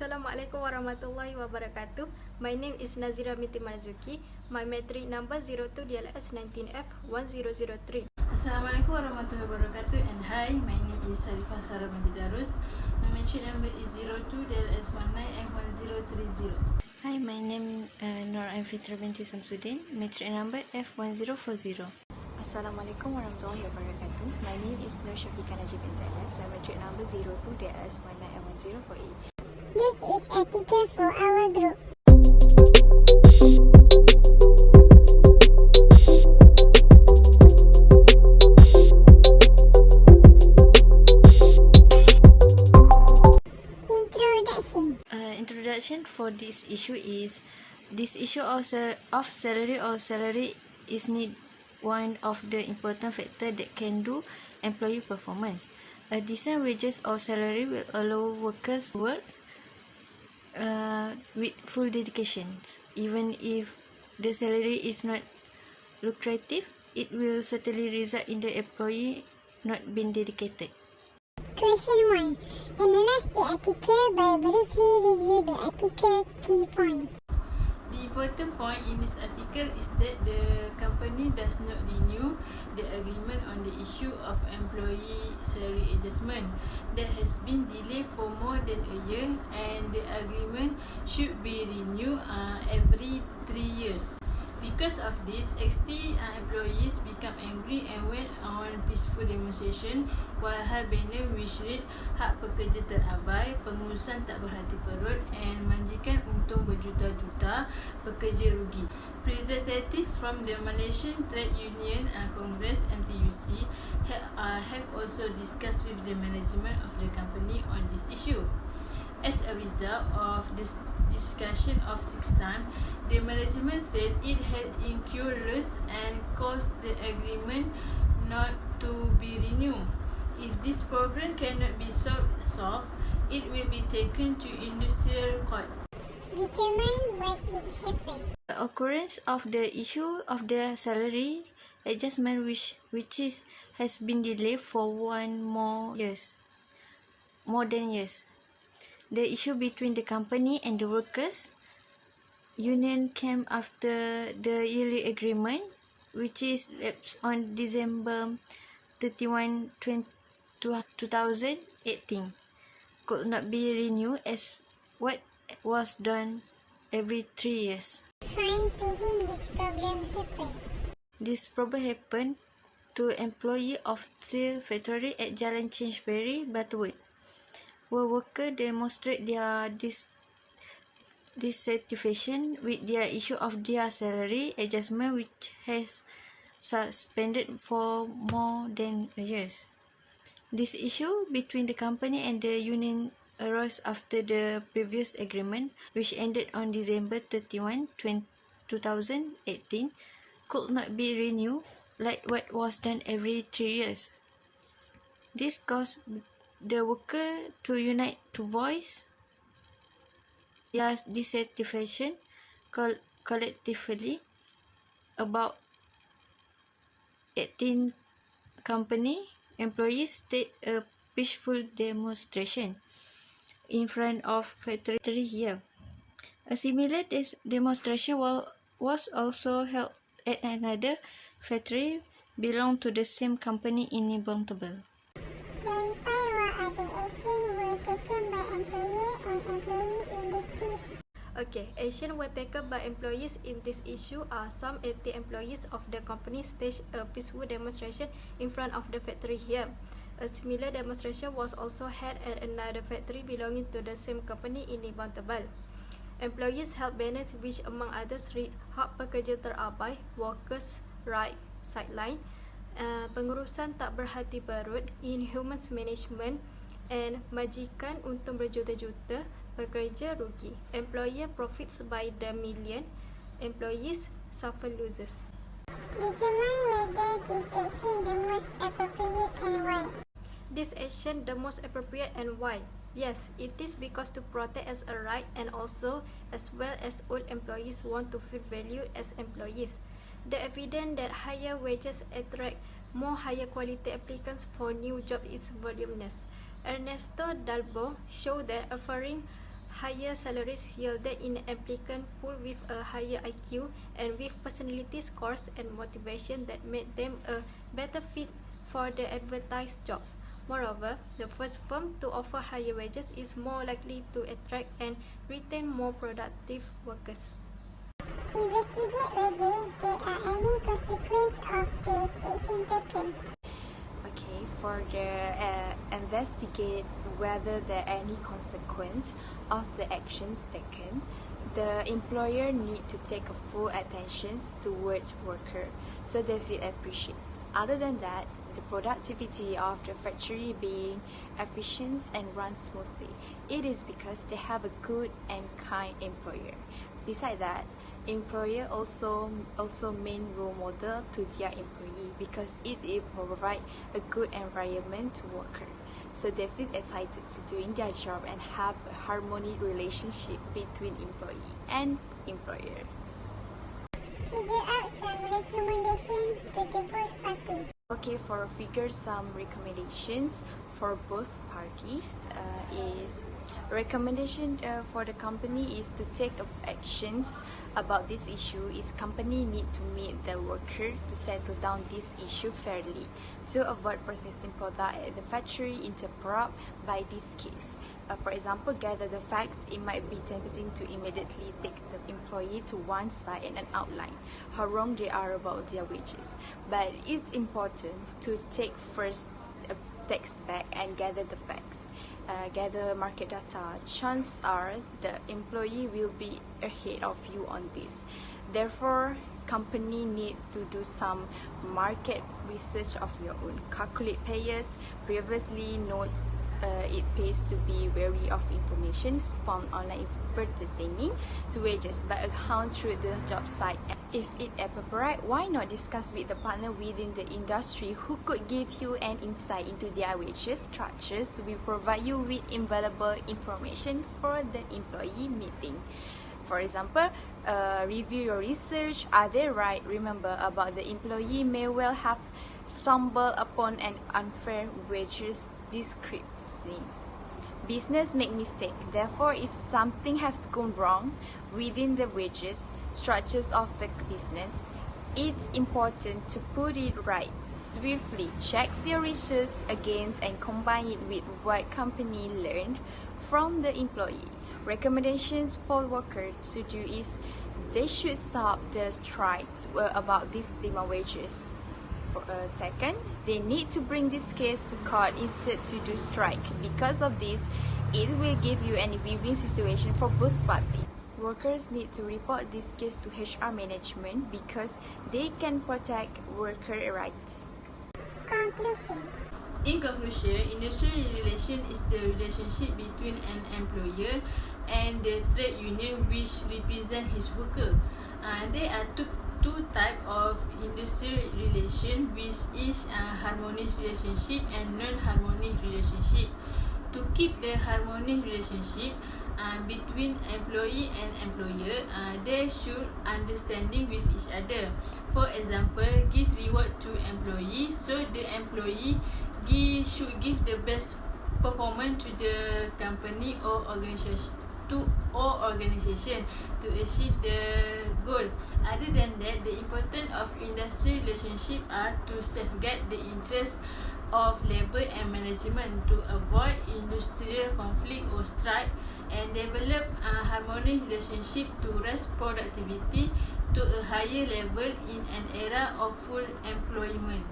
Assalamualaikum warahmatullahi wabarakatuh. My name is Nazira binti Marzuki. My metric number 02DLS19F1003. Assalamualaikum warahmatullahi wabarakatuh, and hi, my name is Sarifah Sarah binti Darus. My metric number is 02DLS19F1030. Hi, my name Nur Fitra binti Samsudin, metric number F1040. Assalamualaikum warahmatullahi wabarakatuh. My name is Nur Syafiqah Najib binti Anas. My metric number 02DLS19F1048. This is a ticket for our group. Introduction for this issue is, this issue of salary is need one of the important factor that can do employee performance. A decent wages or salary will allow workers to work with full dedication. Even if the salary is not lucrative, it will certainly result in the employee not being dedicated. Question 1. Analyze the article by briefly review the article key point. The important point in this article is that the company does not renew the agreement on the issue of employee salary adjustment that has been delayed for more than a year, and the agreement should be renewed every 3 years. Because of this, XT employees become angry and went on peaceful demonstration, walhal banner which read hak pekerja terabai, pengurusan tak berhati perut, and majikan untung berjuta-juta, pekerja rugi. Representatives from the Malaysian Trade Union Congress MTUC have also discussed with the management of the company on this issue. As a result of this discussion of 6 times, the management said it had incurred loss and caused the agreement not to be renewed. If this problem cannot be solved, it will be taken to industrial court. Determine what it happened. The occurrence of the issue of the salary adjustment has been delayed for more than years. The issue between the company and the workers union came after the yearly agreement, which is lapsed on December 31, 2018, could not be renewed as what was done every 3 years. Find to whom this problem happened. This problem happened to employee of steel factory at Jalan Changeberry, Butterworth, where workers demonstrate their dissatisfaction with their issue of their salary adjustment, which has suspended for more than a year. This issue between the company and the union arose after the previous agreement, which ended on December 31, 2018, could not be renewed like what was done every 3 years. This caused the worker to unite to voice their dissatisfaction collectively. About 18 company employees staged a peaceful demonstration in front of factory here. A similar demonstration was also held at another factory belonging to the same company in Bontebal. Clarify what other actions were taken by employer and employee in the case. Okay, action were taken by employees in this issue are some 80 employees of the company staged a peaceful demonstration in front of the factory here. A similar demonstration was also held at another factory belonging to the same company in Bontebal. Employees held banners which among others read hak pekerja terabai, workers' right sideline, pengurusan tak berhati perut, inhuman management, and majikan untung berjuta-juta, pekerja rugi. Employer profits by the million, employees suffer losses. Determine whether this action the most appropriate and why. This action the most appropriate and why? Yes, it is because to protect as a right, and also as well as all employees want to feel valued as employees. The evidence that higher wages attract more higher quality applicants for new jobs is voluminous. Ernesto Dalbo showed that offering Higher salaries yielded in applicant pool with a higher IQ and with personality scores and motivation that made them a better fit for the advertised jobs. Moreover, the first firm to offer higher wages is more likely to attract and retain more productive workers. Investigate whether there are any consequences of the action taken. Okay, for the investigate whether there are any consequence of the actions taken, the employer need to take a full attention towards worker so they feel appreciated. Other than that, the productivity of the factory being efficient and run smoothly. It is because they have a good and kind employer. Besides that, employer also main role model to their employee because it provide a good environment to worker. So they feel excited to doing their job and have a harmony relationship between employee and employer. Figure out some recommendations to the both parties. Okay, for figure some recommendations for both parties is recommendation for the company is to take actions about this issue is company need to meet the worker to settle down this issue fairly to avoid processing product at the factory interrupt by this case. For example, gather the facts. It might be tempting to immediately take the employee to one side and outline how wrong they are about their wages. But it's important to take first a text back and gather the facts. Gather market data. Chances are the employee will be ahead of you on this. Therefore, company needs to do some market research of your own. Calculate payers. Previously note it pays to be wary of information found online pertaining to wages but account through the job site. If it appropriate, why not discuss with the partner within the industry who could give you an insight into their wages structures. We provide you with invaluable information for the employee meeting. For example, review your research. Are they right? Remember about the employee may well have stumbled upon an unfair wages discrepancy. Business make mistake. Therefore, if something has gone wrong within the wages structures of the business, it's important to put it right swiftly. Check your research against and combine it with what company learned from the employee. Recommendations for workers to do is they should stop the strikes about these minimum wages. Second, they need to bring this case to court instead to do strike. Because of this, it will give you an win-win situation for both parties. Workers need to report this case to HR management because they can protect worker rights. Conclusion. In conclusion, industrial relation is the relationship between an employer and the trade union which represent his worker. There are two types of industrial relation, which is harmonious relationship and non-harmonious relationship. To keep the harmonious relationship between employee and employer, they should understanding with each other. For example, give reward to employee, so the employee should give the best performance to the company or organization to achieve the goal. Other than that, the importance of industrial relationship are to safeguard the interests of labor and management, to avoid industrial conflict or strike, and develop a harmonious relationship to raise productivity to a higher level in an era of full employment.